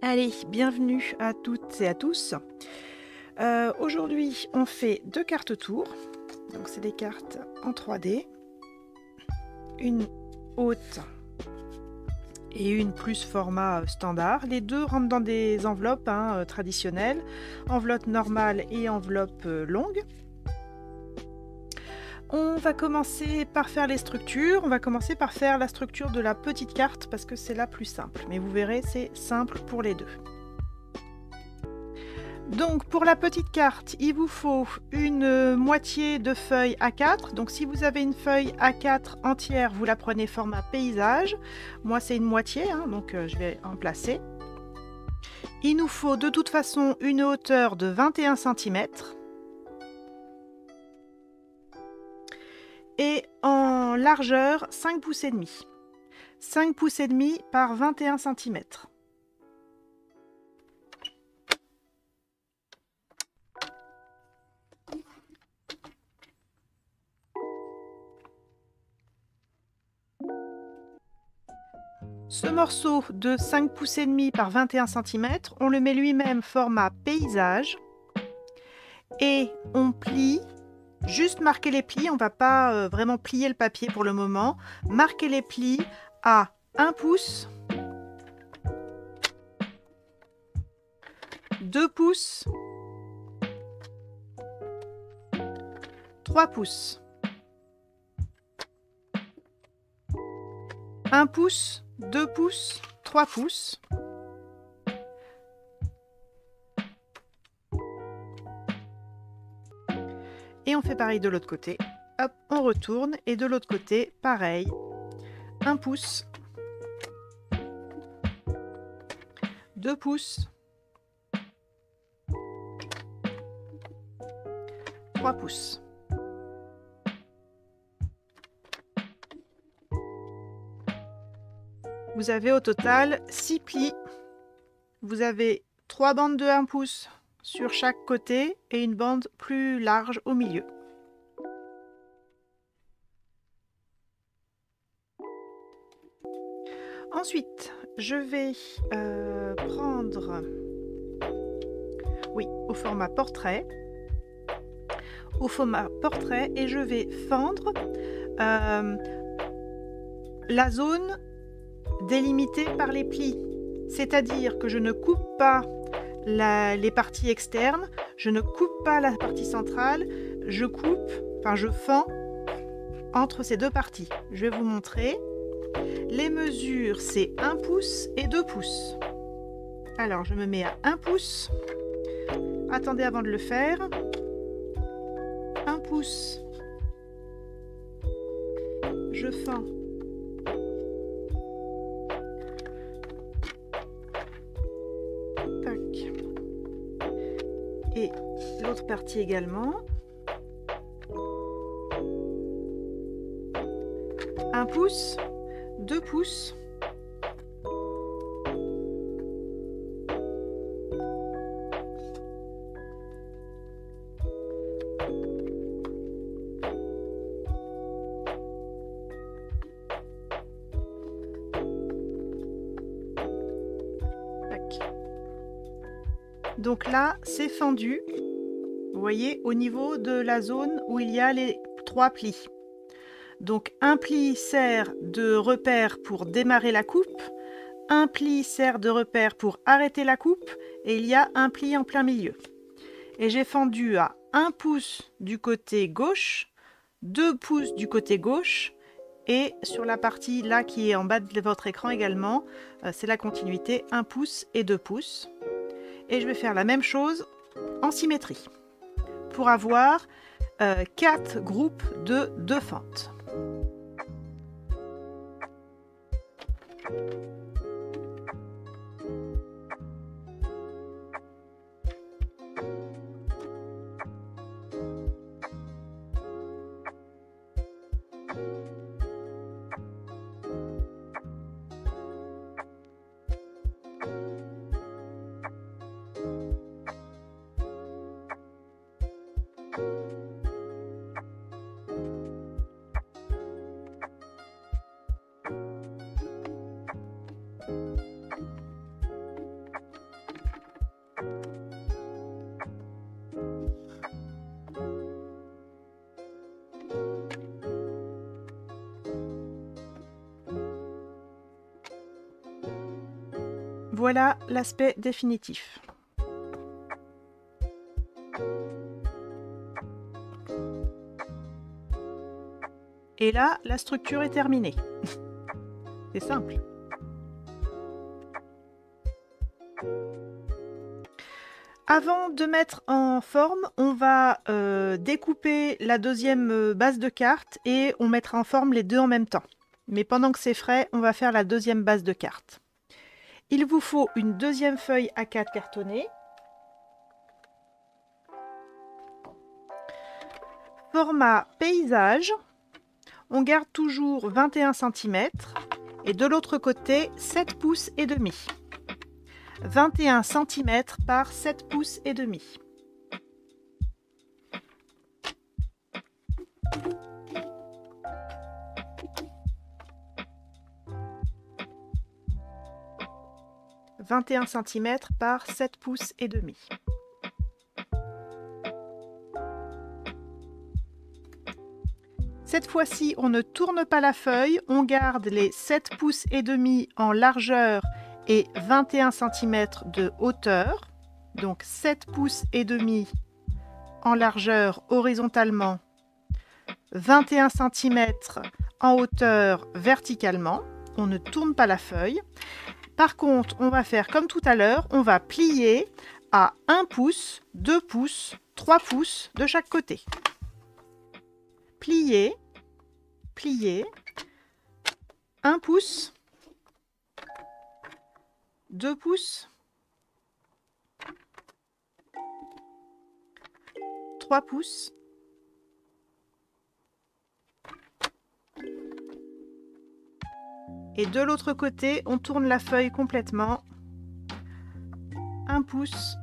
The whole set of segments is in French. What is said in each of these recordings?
Allez, bienvenue à toutes et à tous. Aujourd'hui, on fait 2 cartes tours. Donc, c'est des cartes en 3D. Une haute et une plus format standard. Les deux rentrent dans des enveloppes traditionnelles. Enveloppe normale et enveloppe longue. On va commencer par faire les structures. On va commencer par faire la structure de la petite carte parce que c'est la plus simple. Mais vous verrez, c'est simple pour les deux. Donc pour la petite carte, il vous faut une moitié de feuille A4. Donc si vous avez une feuille A4 entière, vous la prenez format paysage. Moi c'est une moitié, donc je vais en placer. Il nous faut de toute façon une hauteur de 21 cm. Et en largeur 5 pouces et demi. 5 pouces et demi par 21 cm. Ce morceau de 5 pouces et demi par 21 cm, on le met lui-même format paysage et on plie, juste marquer les plis, on ne va pas vraiment plier le papier pour le moment, marquer les plis à 1 pouce, 2 pouces, 3 pouces, 1 pouce, 2 pouces, 3 pouces. Et on fait pareil de l'autre côté. Hop, on retourne et de l'autre côté, pareil. 1 pouce, 2 pouces, 3 pouces. Vous avez au total 6 plis. Vous avez 3 bandes de 1 pouce sur chaque côté et une bande plus large au milieu. Ensuite, je vais prendre, au format portrait. Au format portrait et je vais fendre la zone délimitée par les plis. C'est-à-dire que je ne coupe pas les parties externes, je ne coupe pas la partie centrale, je fends entre ces deux parties. Je vais vous montrer. Les mesures, c'est 1 pouce et 2 pouces. Alors, je me mets à 1 pouce. Attendez avant de le faire. 1 pouce. Je fends. Tac. Et l'autre partie également. 1 pouce, 2 pouces. Donc là, c'est fendu, vous voyez, au niveau de la zone où il y a les 3 plis. Donc un pli sert de repère pour démarrer la coupe, un pli sert de repère pour arrêter la coupe, et il y a un pli en plein milieu. Et j'ai fendu à 1 pouce du côté gauche, 2 pouces du côté gauche, et sur la partie là qui est en bas de votre écran également, c'est la continuité 1 pouce et 2 pouces. Et je vais faire la même chose en symétrie pour avoir 4 groupes de 2 fentes. Voilà l'aspect définitif. Et là, la structure est terminée. C'est simple. Avant de mettre en forme, on va découper la deuxième base de carte et on mettra en forme les deux en même temps. Mais pendant que c'est frais, on va faire la deuxième base de carte. Il vous faut une deuxième feuille A4 cartonnée. Format paysage. On garde toujours 21 cm et de l'autre côté 7 pouces et demi. 21 cm par 7 pouces et demi. « 21 cm par 7 pouces et demi. Cette fois-ci, on ne tourne pas la feuille, on garde les 7 pouces et demi en largeur et 21 cm de hauteur. Donc 7 pouces et demi en largeur horizontalement, 21 cm en hauteur verticalement. On ne tourne pas la feuille. Par contre, on va faire comme tout à l'heure, on va plier à 1 pouce, 2 pouces, 3 pouces de chaque côté. Plier, plier, 1 pouce, 2 pouces, 3 pouces, et de l'autre côté, on tourne la feuille complètement, 1 pouce,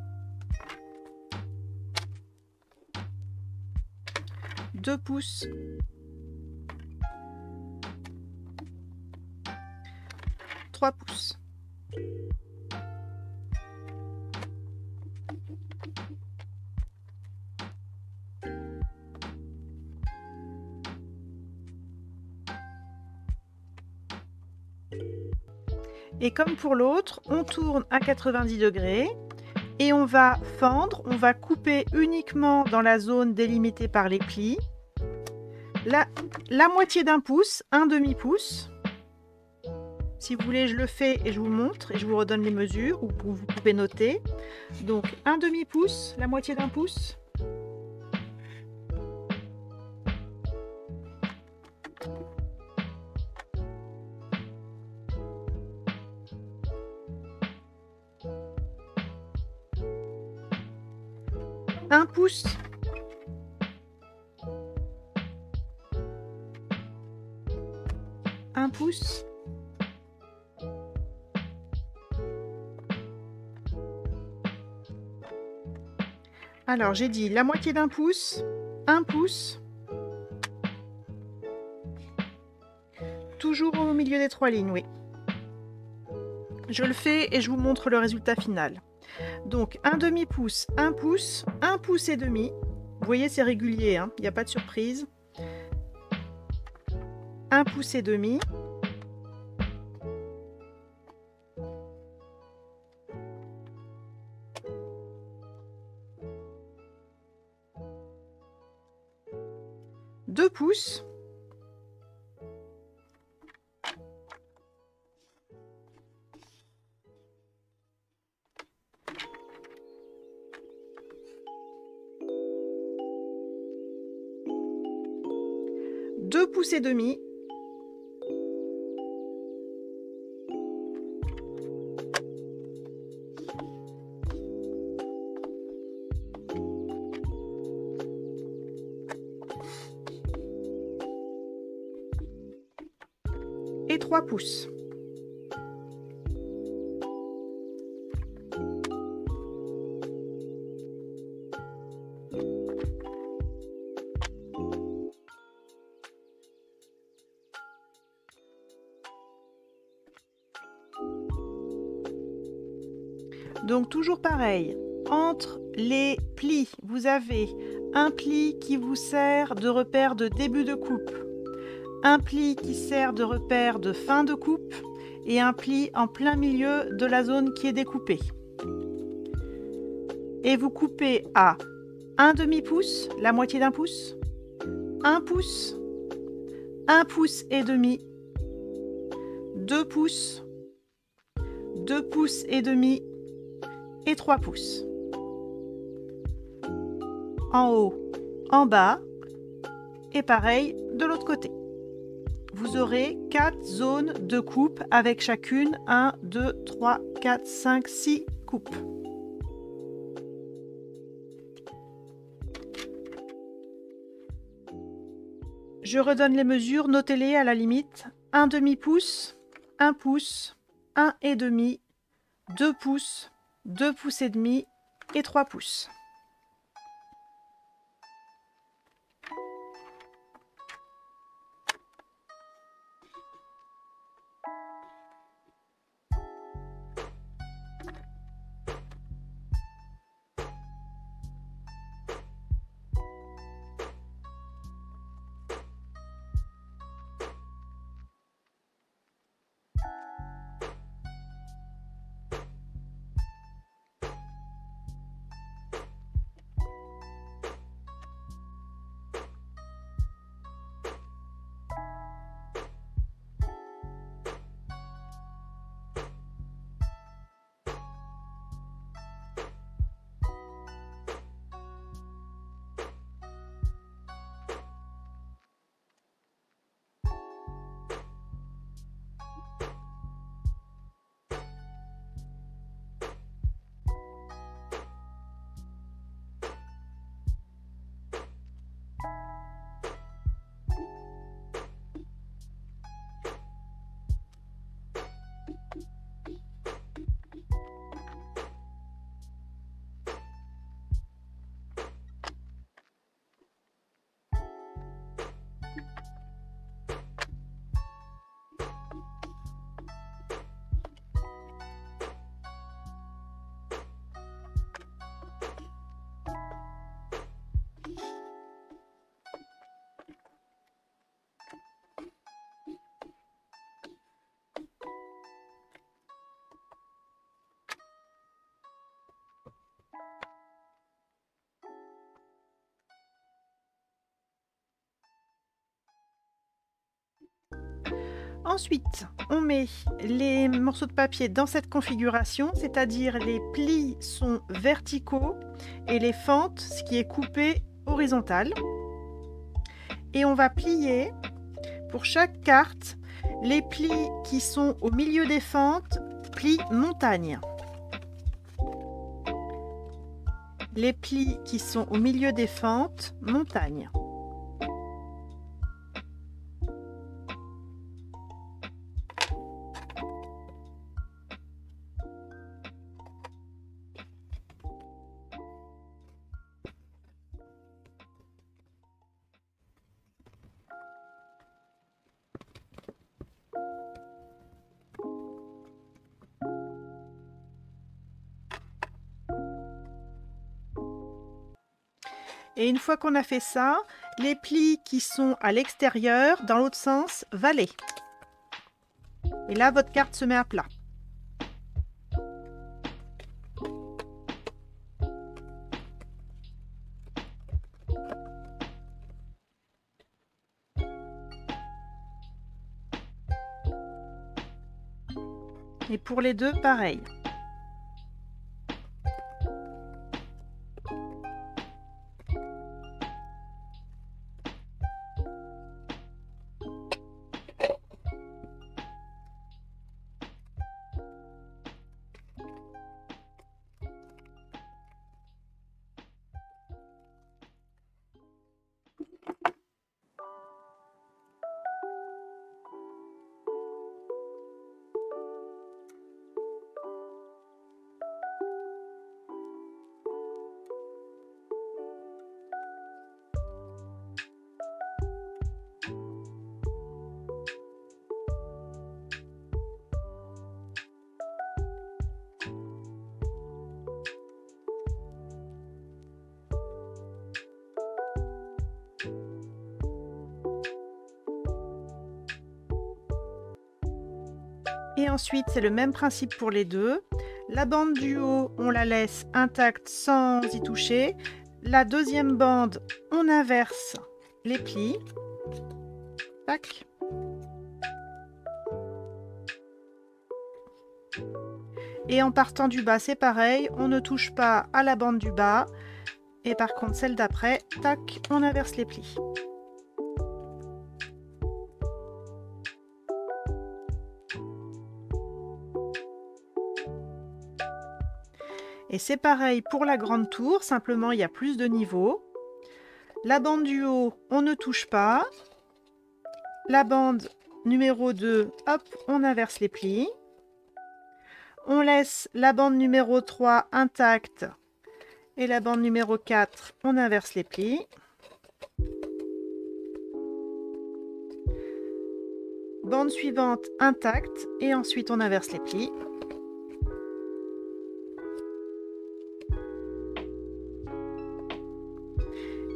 2 pouces, 3 pouces. Et comme pour l'autre, on tourne à 90 degrés et on va fendre, on va couper uniquement dans la zone délimitée par les plis. La moitié d'un pouce, un demi-pouce. Si vous voulez, je le fais et je vous montre et je vous redonne les mesures, ou vous pouvez noter. Donc un demi-pouce, la moitié d'un pouce. Un pouce. Un pouce. Alors, j'ai dit la moitié d'un pouce, un pouce. Toujours au milieu des trois lignes, oui. Je le fais et je vous montre le résultat final. Donc, un demi-pouce, un pouce et demi. Vous voyez, c'est régulier, hein, il n'y a pas de surprise. Un pouce et demi. Deux pouces. Deux pouces et demi. Et 3 pouces. Donc toujours pareil, entre les plis, vous avez un pli qui vous sert de repère de début de coupe, un pli qui sert de repère de fin de coupe et un pli en plein milieu de la zone qui est découpée. Et vous coupez à 1 demi-pouce, la moitié d'un pouce, 1 pouce, 1 pouce et demi, 2 pouces, 2 pouces et demi et 3 pouces. En haut, en bas et pareil de l'autre côté. Vous aurez 4 zones de coupe avec chacune 1, 2, 3, 4, 5, 6 coupes. Je redonne les mesures, notez-les à la limite. 1 demi-pouce, 1 pouce, 1 et demi, 2 pouces, 2 pouces et demi et 3 pouces. Ensuite, on met les morceaux de papier dans cette configuration, c'est-à-dire les plis sont verticaux et les fentes, ce qui est coupé, horizontal. Et on va plier pour chaque carte les plis qui sont au milieu des fentes, plis montagne. Les plis qui sont au milieu des fentes, montagne. Et une fois qu'on a fait ça, les plis qui sont à l'extérieur, dans l'autre sens, valet. Et là, votre carte se met à plat. Et pour les deux, pareil. Et ensuite, c'est le même principe pour les deux. La bande du haut, on la laisse intacte sans y toucher. La deuxième bande, on inverse les plis. Tac. Et en partant du bas, c'est pareil, on ne touche pas à la bande du bas. Et par contre, celle d'après, tac, on inverse les plis. Et c'est pareil pour la grande tour, simplement il y a plus de niveaux. La bande du haut, on ne touche pas. La bande numéro 2, hop, on inverse les plis. On laisse la bande numéro 3 intacte. Et la bande numéro 4, on inverse les plis. Bande suivante intacte. Et ensuite on inverse les plis.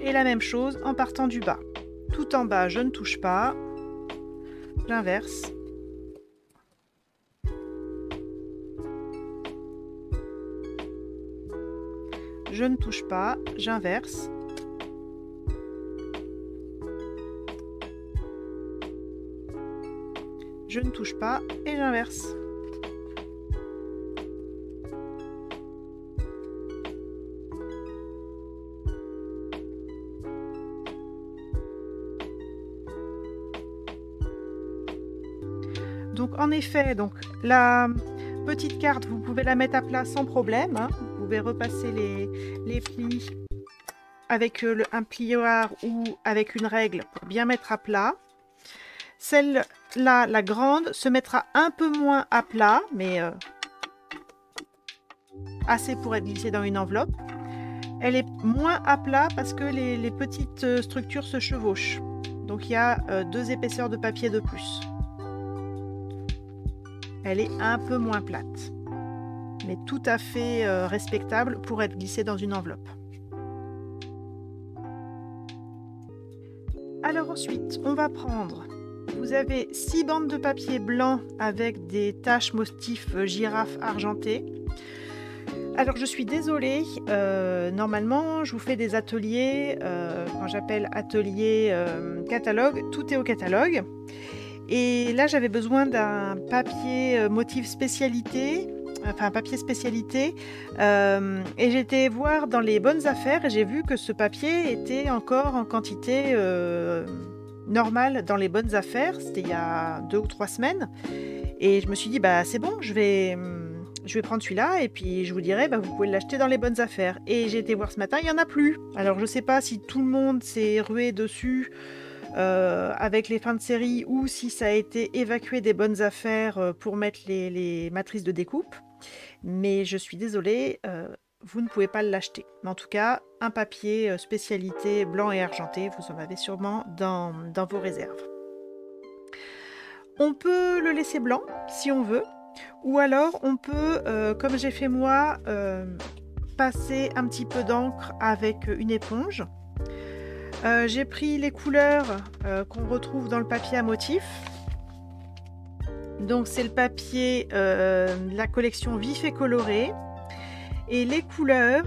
Et la même chose en partant du bas. Tout en bas, je ne touche pas. J'inverse. Je ne touche pas, j'inverse. Je ne touche pas et j'inverse. Donc en effet, la petite carte, vous pouvez la mettre à plat sans problème. Hein. Vous pouvez repasser les plis avec un plioir ou avec une règle pour bien mettre à plat. Celle-là, la grande, se mettra un peu moins à plat, mais assez pour être glissée dans une enveloppe. Elle est moins à plat parce que les petites structures se chevauchent. Donc il y a 2 épaisseurs de papier de plus. Elle est un peu moins plate, mais tout à fait respectable pour être glissée dans une enveloppe. Alors ensuite, on va prendre, vous avez 6 bandes de papier blanc avec des taches motifs girafe argenté. Alors je suis désolée, normalement je vous fais des ateliers, quand j'appelle atelier catalogue, tout est au catalogue. Et là, j'avais besoin d'un papier motif spécialité, enfin un papier spécialité. Et j'ai été voir dans les bonnes affaires et j'ai vu que ce papier était encore en quantité normale dans les bonnes affaires. C'était il y a 2 ou 3 semaines. Et je me suis dit, bah c'est bon, je vais prendre celui-là et puis je vous dirai, bah, vous pouvez l'acheter dans les bonnes affaires. Et j'ai été voir ce matin, il n'y en a plus. Alors je ne sais pas si tout le monde s'est rué dessus. Avec les fins de série ou si ça a été évacué des bonnes affaires pour mettre les matrices de découpe. Mais je suis désolée, vous ne pouvez pas l'acheter. Mais en tout cas, un papier spécialité blanc et argenté, vous en avez sûrement dans vos réserves. On peut le laisser blanc si on veut. Ou alors on peut, comme j'ai fait moi, passer un petit peu d'encre avec une éponge. J'ai pris les couleurs qu'on retrouve dans le papier à motif. Donc c'est le papier de la collection Vif et Coloré. Et les couleurs,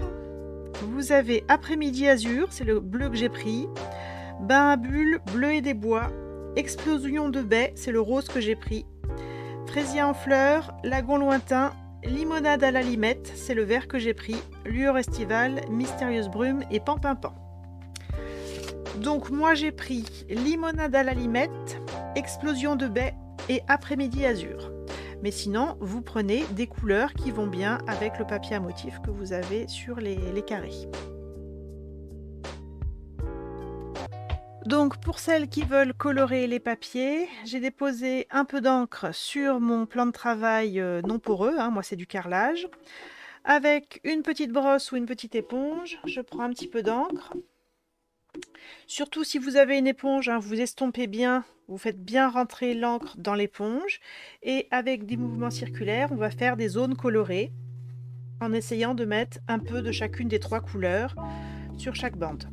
vous avez Après-midi Azur, c'est le bleu que j'ai pris. Bain à bulles, bleu et des bois. Explosion de baies, c'est le rose que j'ai pris. Fraisier en fleurs, lagon lointain. Limonade à la limette, c'est le vert que j'ai pris. Lueur estivale, mystérieuse brume et Pampimpan. Donc moi j'ai pris limonade à la limette, explosion de baies et après-midi azur. Mais sinon, vous prenez des couleurs qui vont bien avec le papier à motif que vous avez sur les carrés. Donc pour celles qui veulent colorer les papiers, j'ai déposé un peu d'encre sur mon plan de travail non poreux, hein, moi c'est du carrelage. Avec une petite brosse ou une petite éponge, je prends un petit peu d'encre. Surtout si vous avez une éponge, hein, vous estompez bien, vous faites bien rentrer l'encre dans l'éponge. Et avec des mouvements circulaires, on va faire des zones colorées en essayant de mettre un peu de chacune des 3 couleurs sur chaque bande.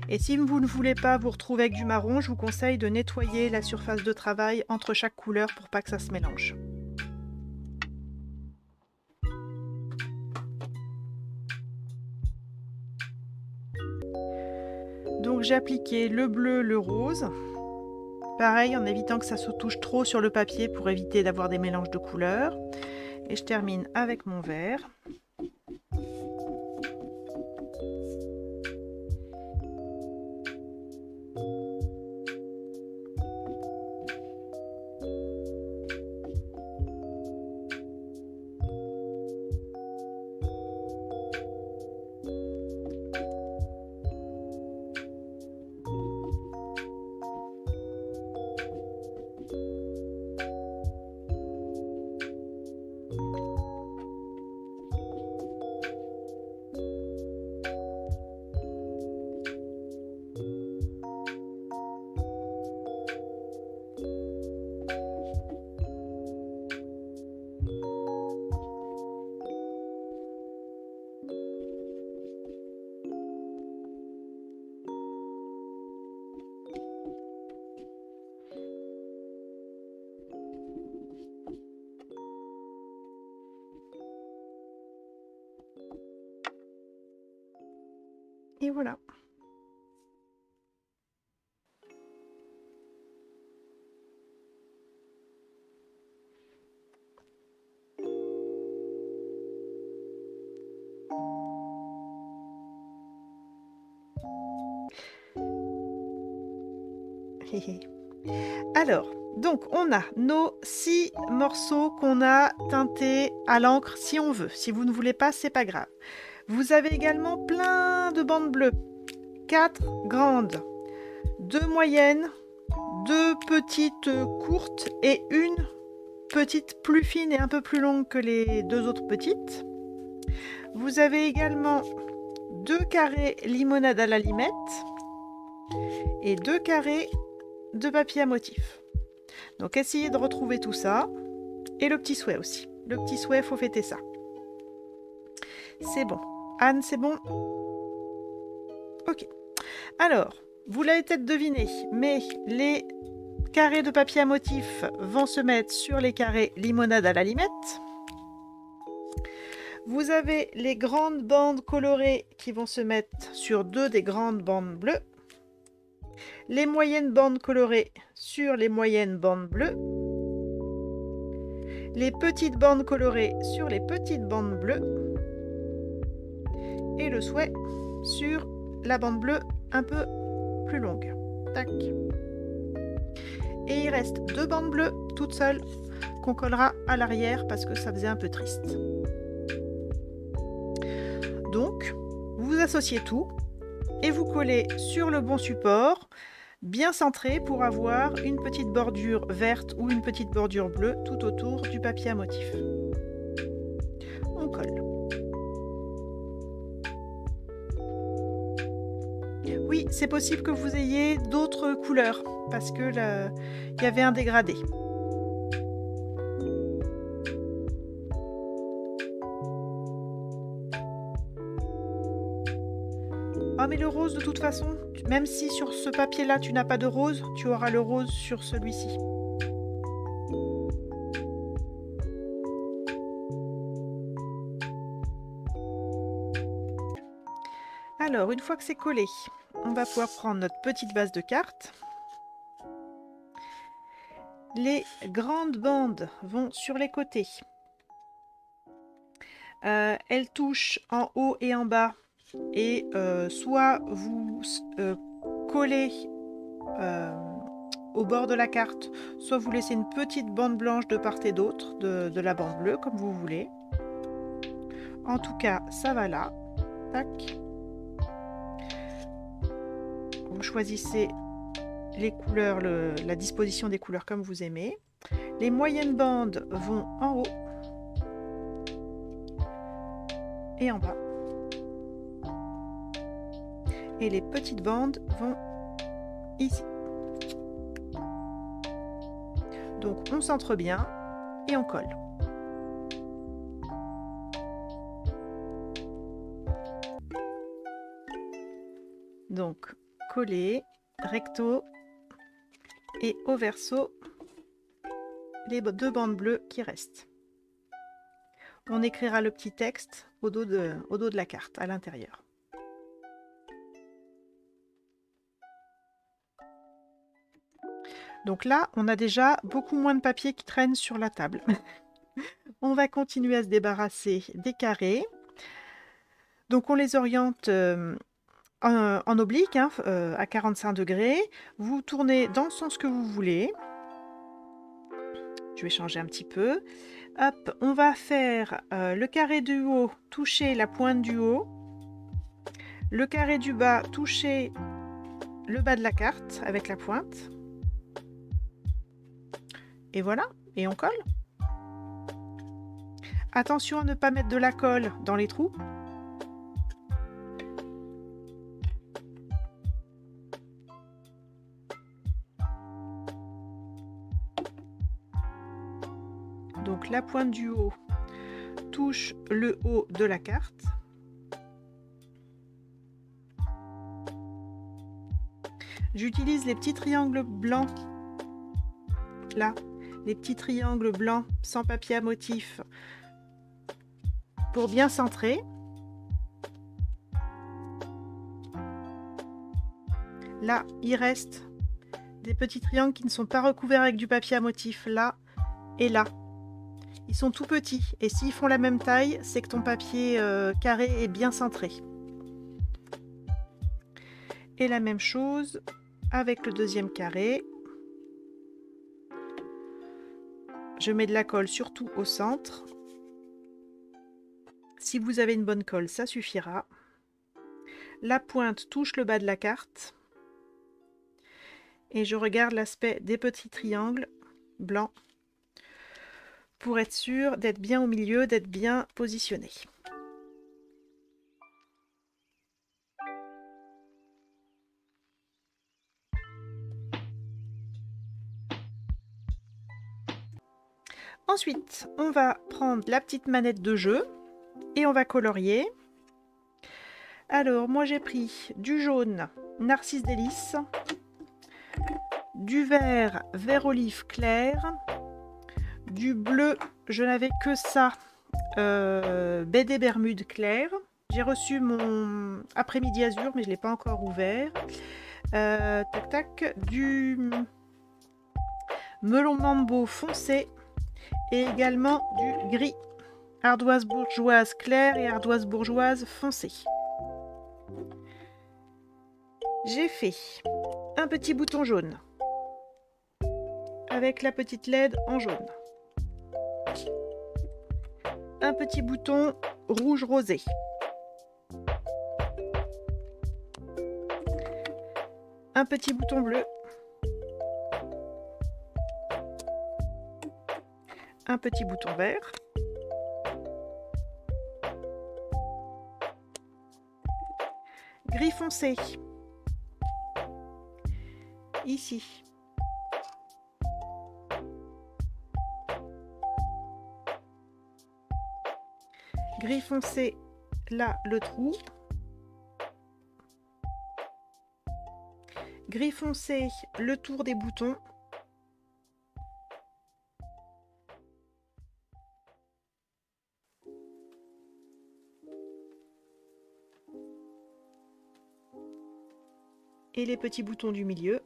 Et si vous ne voulez pas vous retrouver avec du marron, je vous conseille de nettoyer la surface de travail entre chaque couleur pour pas que ça se mélange. Donc j'ai appliqué le bleu, le rose. Pareil, en évitant que ça se touche trop sur le papier pour éviter d'avoir des mélanges de couleurs. Et je termine avec mon vert. Et voilà. Alors, donc on a nos 6 morceaux qu'on a teintés à l'encre si on veut. Si vous ne voulez pas, c'est pas grave. Vous avez également plein de bandes bleues. 4 grandes, 2 moyennes, 2 petites courtes et une petite plus fine et un peu plus longue que les 2 autres petites. Vous avez également 2 carrés limonade à la limette et 2 carrés de papier à motif. Donc essayez de retrouver tout ça. Et le petit souhait aussi. Le petit souhait, il faut fêter ça. C'est bon. Anne, c'est bon? Ok. Alors, vous l'avez peut-être deviné, mais les carrés de papier à motif vont se mettre sur les carrés limonade à la limette. Vous avez les grandes bandes colorées qui vont se mettre sur 2 des grandes bandes bleues. Les moyennes bandes colorées sur les moyennes bandes bleues. Les petites bandes colorées sur les petites bandes bleues. Et le souhait sur la bande bleue un peu plus longue. Tac. Et il reste 2 bandes bleues toutes seules qu'on collera à l'arrière parce que ça faisait un peu triste. Donc, vous associez tout et vous collez sur le bon support, bien centré pour avoir une petite bordure verte ou une petite bordure bleue tout autour du papier à motif. On colle. Oui, c'est possible que vous ayez d'autres couleurs parce que il y avait un dégradé. Ah mais le rose de toute façon, même si sur ce papier là tu n'as pas de rose, tu auras le rose sur celui-ci. Alors une fois que c'est collé, on va pouvoir prendre notre petite base de cartes. Les grandes bandes vont sur les côtés. Elles touchent en haut et en bas. Et soit vous collez au bord de la carte, soit vous laissez une petite bande blanche de part et d'autre de la bande bleue, comme vous voulez. En tout cas, ça va là. Tac. Vous choisissez les couleurs, la disposition des couleurs comme vous aimez. Les moyennes bandes vont en haut et en bas. Et les petites bandes vont ici. Donc on centre bien et on colle. Donc coller recto et au verso les 2 bandes bleues qui restent. On écrira le petit texte au dos de la carte à l'intérieur. Donc là, on a déjà beaucoup moins de papier qui traîne sur la table. On va continuer à se débarrasser des carrés. Donc on les oriente en oblique, hein, à 45 degrés. Vous tournez dans le sens que vous voulez. Je vais changer un petit peu. Hop, on va faire le carré du haut, toucher la pointe du haut. Le carré du bas, toucher le bas de la carte avec la pointe. Et voilà, et on colle. Attention à ne pas mettre de la colle dans les trous. Donc la pointe du haut touche le haut de la carte. J'utilise les petits triangles blancs, là, les petits triangles blancs sans papier à motif pour bien centrer. Là, il reste des petits triangles qui ne sont pas recouverts avec du papier à motif, là et là. Ils sont tout petits et s'ils font la même taille, c'est que ton papier carré est bien centré. Et la même chose avec le deuxième carré. Je mets de la colle surtout au centre. Si vous avez une bonne colle, ça suffira. La pointe touche le bas de la carte. Et je regarde l'aspect des petits triangles blancs pour être sûr d'être bien au milieu, d'être bien positionné. Ensuite, on va prendre la petite manette de jeu et on va colorier. Alors, moi j'ai pris du jaune Narcisse Délice, du vert olive clair, du bleu, je n'avais que ça, BD Bermude clair. J'ai reçu mon après-midi azur, mais je ne l'ai pas encore ouvert. Tac tac, du melon mambo foncé et également du gris. Ardoise bourgeoise claire et ardoise bourgeoise foncée. J'ai fait un petit bouton jaune avec la petite LED en jaune. Un petit bouton rouge rosé. Un petit bouton bleu. Un petit bouton vert. Gris foncé. Ici. Gris foncé, là le trou. Gris foncé, le tour des boutons. Et les petits boutons du milieu.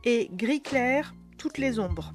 Et gris clair, toutes les ombres.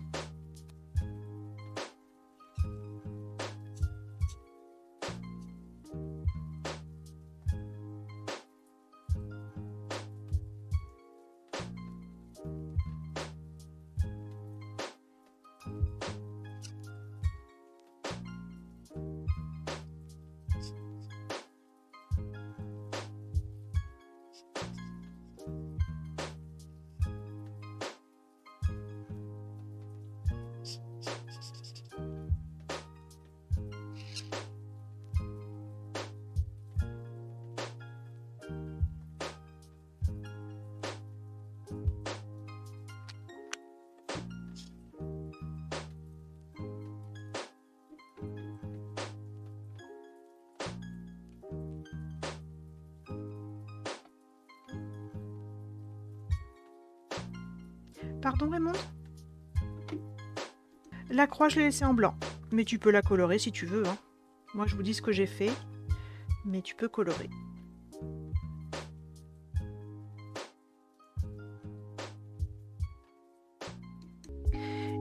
Pardon Raymond? La croix, je l'ai laissée en blanc, mais tu peux la colorer si tu veux, hein. Moi, je vous dis ce que j'ai fait, mais tu peux colorer.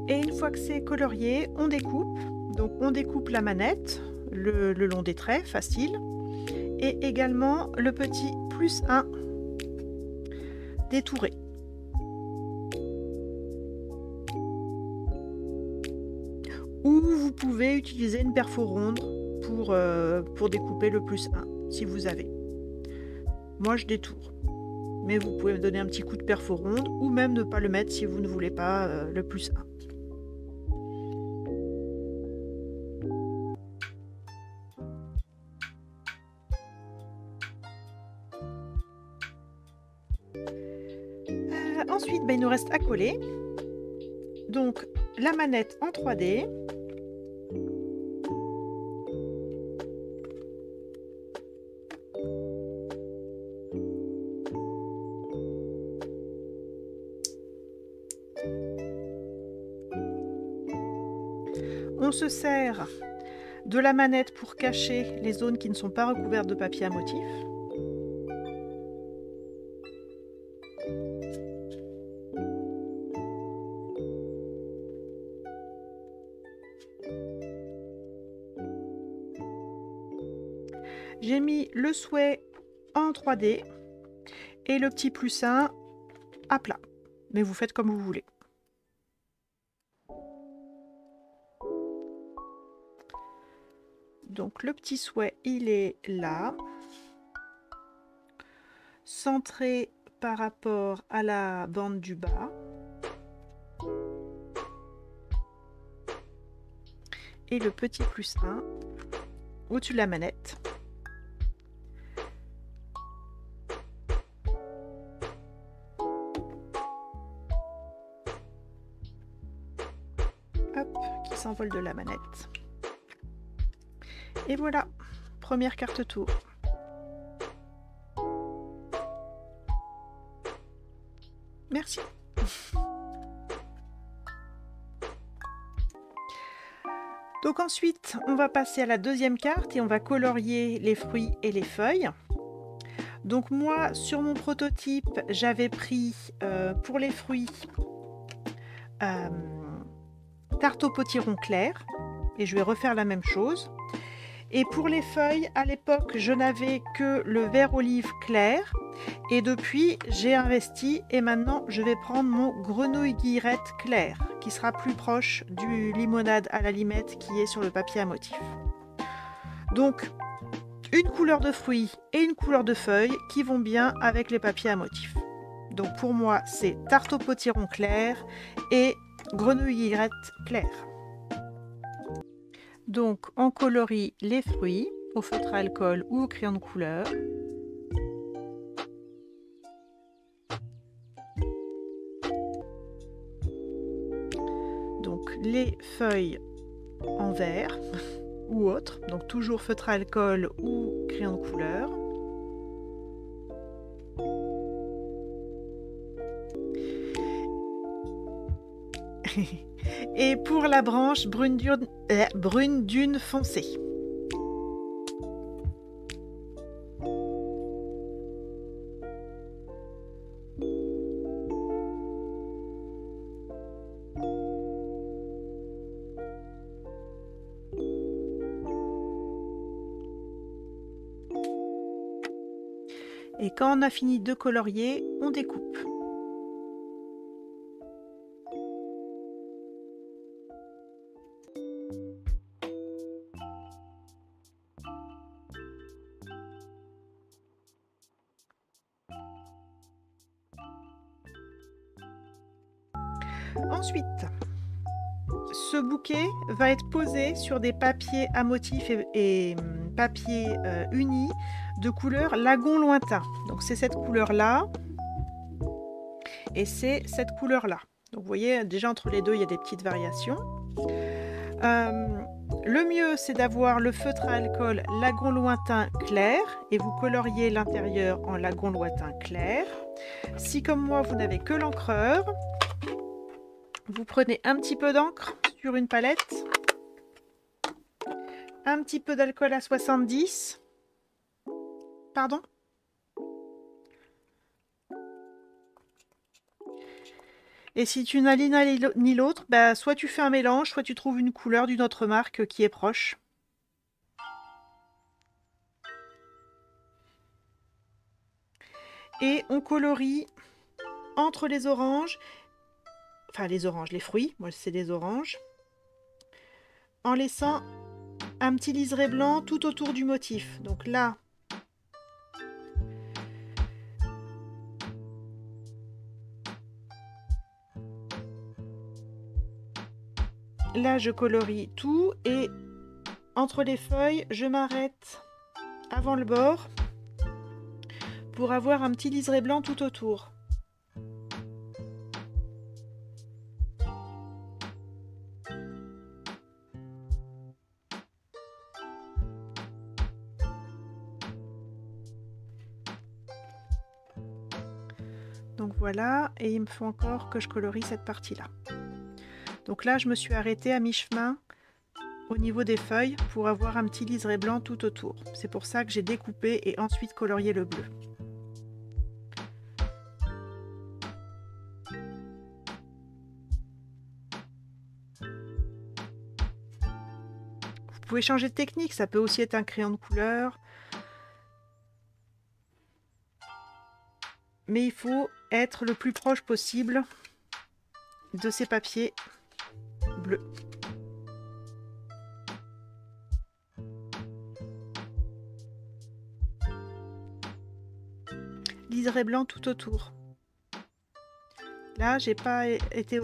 Et une fois que c'est colorié, on découpe. Donc, on découpe la manette, le long des traits, facile. Et également le petit +1 détouré. Ou vous pouvez utiliser une perforonde pour découper le +1 si vous avez. Moi je détourne, mais vous pouvez me donner un petit coup de perforonde ou même ne pas le mettre si vous ne voulez pas le +1. Ensuite, il nous reste à coller. Donc la manette en 3D. On se sert de la manette pour cacher les zones qui ne sont pas recouvertes de papier à motif. J'ai mis le souhait en 3D et le petit +1 à plat. Mais vous faites comme vous voulez. Donc le petit souhait, il est là, centré par rapport à la bande du bas. Et le petit +1 au-dessus de la manette. Hop, qui s'envole de la manette. Et voilà, première carte tour. Merci. Donc ensuite, on va passer à la deuxième carte et on va colorier les fruits et les feuilles. Donc moi, sur mon prototype, j'avais pris pour les fruits tarte au potiron clair et je vais refaire la même chose. Et pour les feuilles, à l'époque, je n'avais que le vert olive clair. Et depuis, j'ai investi et maintenant, je vais prendre mon grenouille guillerette clair, qui sera plus proche du limonade à la limette qui est sur le papier à motif. Donc, une couleur de fruits et une couleur de feuilles qui vont bien avec les papiers à motif. Donc pour moi, c'est tarte au potiron clair et grenouille guillerette clair. Donc, on colorie les fruits au feutre à alcool ou au crayon de couleur. Donc, les feuilles en vert ou autre, donc toujours feutre à alcool ou crayon de couleur. Et pour la branche, brune dune foncée. Et quand on a fini de colorier, on découpe. Ensuite, ce bouquet va être posé sur des papiers à motifs et papier unis de couleur lagon lointain. Donc c'est cette couleur-là et c'est cette couleur-là. Donc vous voyez, déjà entre les deux, il y a des petites variations. Le mieux, c'est d'avoir le feutre à alcool lagon lointain clair et vous coloriez l'intérieur en lagon lointain clair. Si comme moi, vous n'avez que l'encreur, Vous prenez un petit peu d'encre sur une palette, un petit peu d'alcool à 70. Pardon? Et si tu n'as l'un ni l'autre, bah, soit tu fais un mélange, soit tu trouves une couleur d'une autre marque qui est proche. Et on colorie entre les oranges, enfin les fruits, moi c'est des oranges, en laissant un petit liseré blanc tout autour du motif. Donc là, je colorie tout et entre les feuilles, je m'arrête avant le bord pour avoir un petit liseré blanc tout autour. Donc voilà, et il me faut encore que je colorie cette partie-là. Donc là, je me suis arrêtée à mi-chemin au niveau des feuilles pour avoir un petit liseré blanc tout autour. C'est pour ça que j'ai découpé et ensuite colorié le bleu. Vous pouvez changer de technique, ça peut aussi être un crayon de couleur. Mais il faut être le plus proche possible de ces papiers bleus. Liseré blanc tout autour. Là, j'ai pas été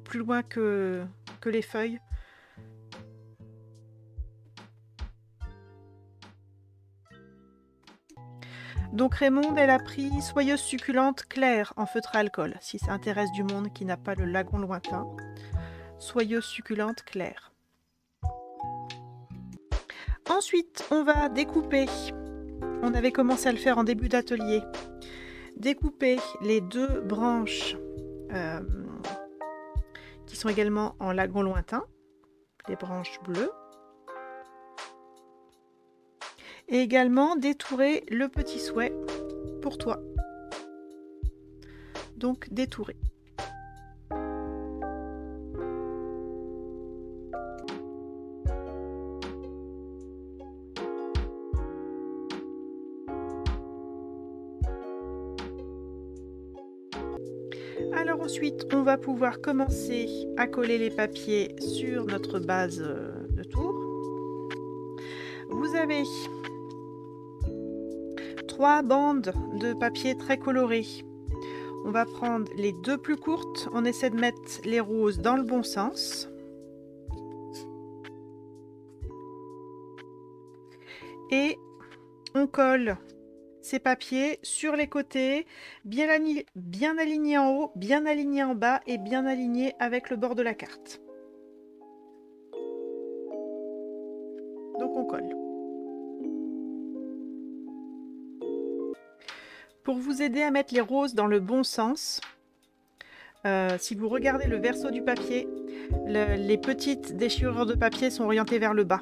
plus loin que les feuilles. Donc Raymonde, elle a pris Soyeuse succulente claire en feutre à alcool, si ça intéresse du monde qui n'a pas le lagon lointain. Soyeuse succulente claire. Ensuite, on va découper. On avait commencé à le faire en début d'atelier. Découper les deux branches qui sont également en lagon lointain, les branches bleues. Et également détourer le petit souhait pour toi. Donc détourer. Alors ensuite, on va pouvoir commencer à coller les papiers sur notre base de tour. Vous avez 3 bandes de papier très colorées. On va prendre les deux plus courtes. On essaie de mettre les roses dans le bon sens. Et on colle ces papiers sur les côtés, bien alignés en haut, bien alignés en bas et bien alignés avec le bord de la carte. Donc on colle. Pour vous aider à mettre les roses dans le bon sens, si vous regardez le verso du papier, les petites déchirures de papier sont orientées vers le bas.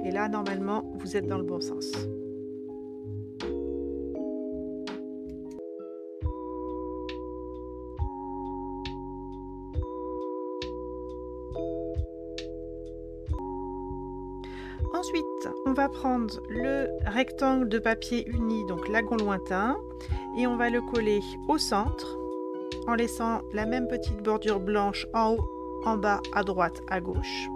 Et là, normalement, vous êtes dans le bon sens. Ensuite, on va prendre le rectangle de papier uni, donc lagon lointain, et on va le coller au centre en laissant la même petite bordure blanche en haut, en bas, à droite, à gauche.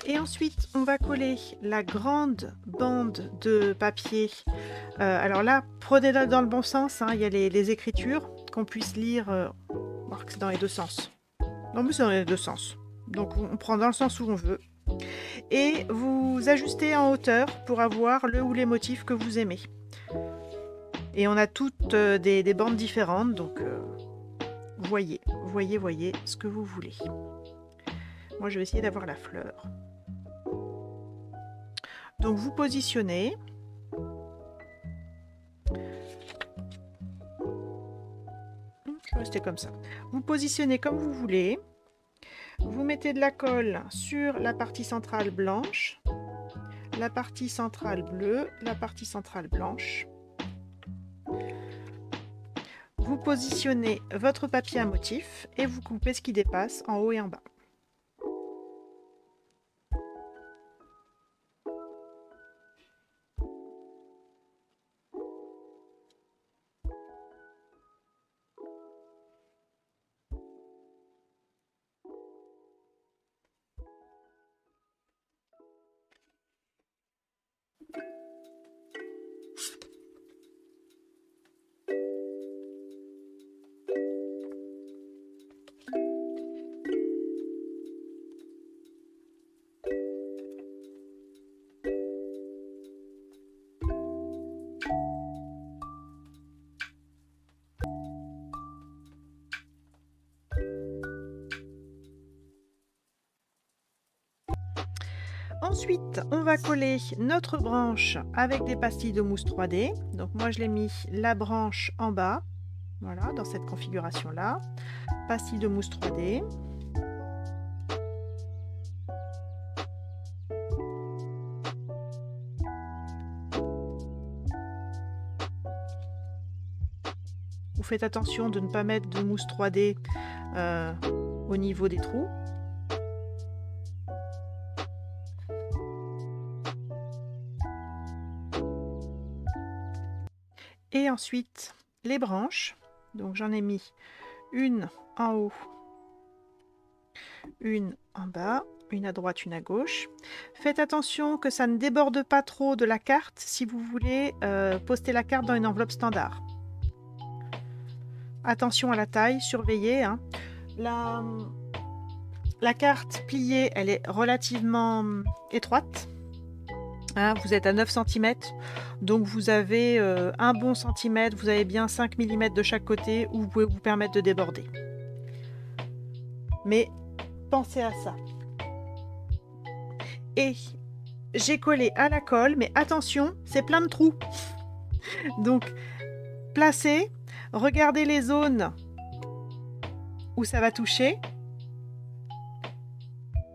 Et ensuite, on va coller la grande bande de papier. Alors là, prenez-la dans le bon sens, hein, il y a les écritures, qu'on puisse lire, voir que c'est dans les deux sens. Non, mais c'est dans les deux sens. Donc on prend dans le sens où on veut. Et vous ajustez en hauteur pour avoir le ou les motifs que vous aimez. Et on a toutes des bandes différentes, donc voyez ce que vous voulez. Moi, je vais essayer d'avoir la fleur. Donc vous positionnez rester comme ça. Vous positionnez comme vous voulez. Vous mettez de la colle sur la partie centrale blanche, la partie centrale bleue, la partie centrale blanche. Vous positionnez votre papier à motif et vous coupez ce qui dépasse en haut et en bas. Ensuite, on va coller notre branche avec des pastilles de mousse 3D. Donc moi, je l'ai mis la branche en bas, voilà, dans cette configuration-là. Pastilles de mousse 3D. Vous faites attention de ne pas mettre de mousse 3D au niveau des trous. Et ensuite, les branches. Donc j'en ai mis une en haut, une en bas, une à droite, une à gauche. Faites attention que ça ne déborde pas trop de la carte si vous voulez poster la carte dans une enveloppe standard. Attention à la taille, surveillez. Hein. La carte pliée, elle est relativement étroite. Hein, vous êtes à 9 cm, donc vous avez un bon centimètre, vous avez bien 5 mm de chaque côté où vous pouvez vous permettre de déborder. Mais pensez à ça. Et j'ai collé à la colle, mais attention, c'est plein de trous. Donc, placez, regardez les zones où ça va toucher.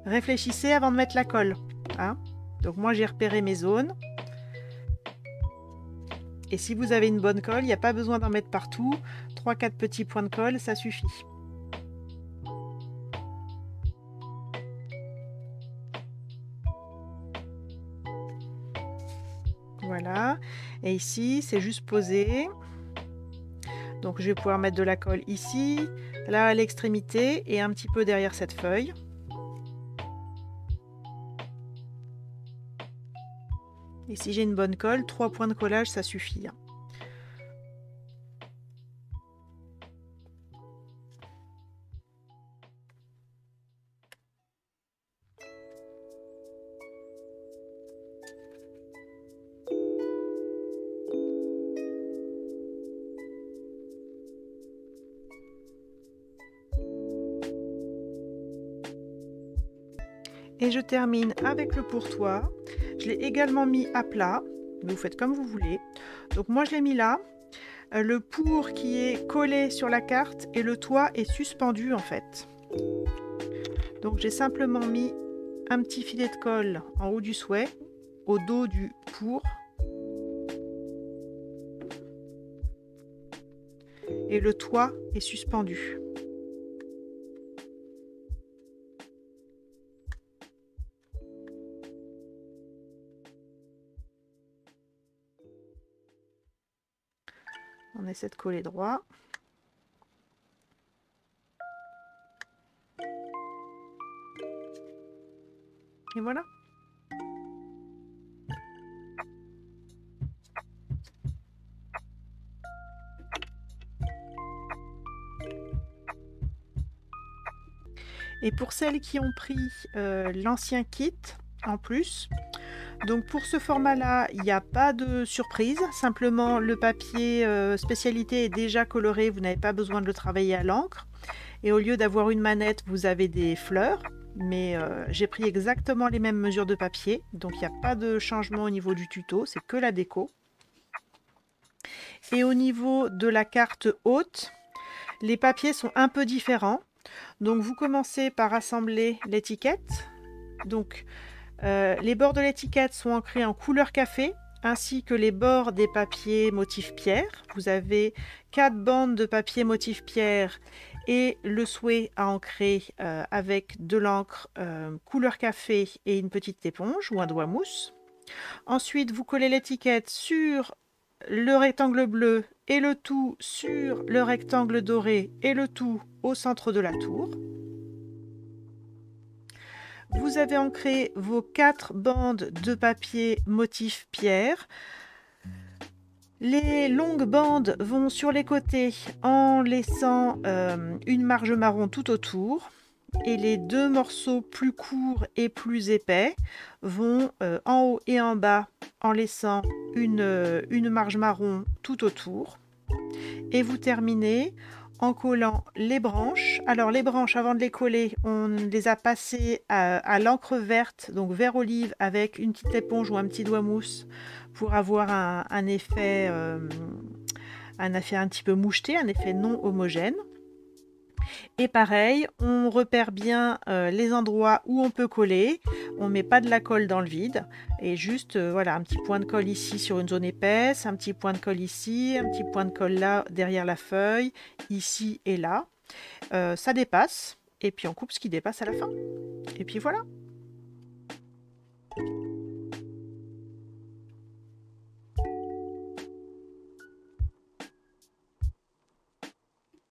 Réfléchissez avant de mettre la colle. Hein. Donc moi j'ai repéré mes zones. Et si vous avez une bonne colle, il n'y a pas besoin d'en mettre partout. 3-4 petits points de colle, ça suffit. Voilà. Et ici, c'est juste posé. Donc je vais pouvoir mettre de la colle ici, là à l'extrémité et un petit peu derrière cette feuille. Et si j'ai une bonne colle, 3 points de collage, ça suffit. Et je termine avec le pourtour. Je l'ai également mis à plat, mais vous faites comme vous voulez. Donc moi je l'ai mis là. Le pour qui est collé sur la carte et le toit est suspendu en fait. Donc j'ai simplement mis un petit filet de colle en haut du souhait, au dos du pour. Et le toit est suspendu. On essaie de coller droit. Et voilà. Et pour celles qui ont pris l'ancien kit en plus, donc pour ce format-là, il n'y a pas de surprise. Simplement, le papier spécialité est déjà coloré. Vous n'avez pas besoin de le travailler à l'encre. Et au lieu d'avoir une manette, vous avez des fleurs. Mais j'ai pris exactement les mêmes mesures de papier. Donc, il n'y a pas de changement au niveau du tuto. C'est que la déco. Et au niveau de la carte haute, les papiers sont un peu différents. Donc vous commencez par assembler l'étiquette. Donc les bords de l'étiquette sont ancrés en couleur café, ainsi que les bords des papiers motif pierre. Vous avez 4 bandes de papier motif pierre et le souhait à ancrer avec de l'encre couleur café et une petite éponge ou un doigt mousse. Ensuite, vous collez l'étiquette sur le rectangle bleu et le tout sur le rectangle doré et le tout au centre de la tour. Vous avez ancré vos 4 bandes de papier motif pierre. Les longues bandes vont sur les côtés en laissant une marge marron tout autour. Et les 2 morceaux plus courts et plus épais vont en haut et en bas en laissant une marge marron tout autour. Et vous terminez en collant les branches. Alors les branches, avant de les coller, on les a passées à l'encre verte, donc vert olive, avec une petite éponge ou un petit doigt mousse pour avoir un effet un petit peu moucheté, un effet non homogène. Et pareil, on repère bien les endroits où on peut coller. On ne met pas de la colle dans le vide. Et juste, voilà, un petit point de colle ici sur une zone épaisse, un petit point de colle ici, un petit point de colle là derrière la feuille, ici et là. Ça dépasse. Et puis on coupe ce qui dépasse à la fin. Et puis voilà.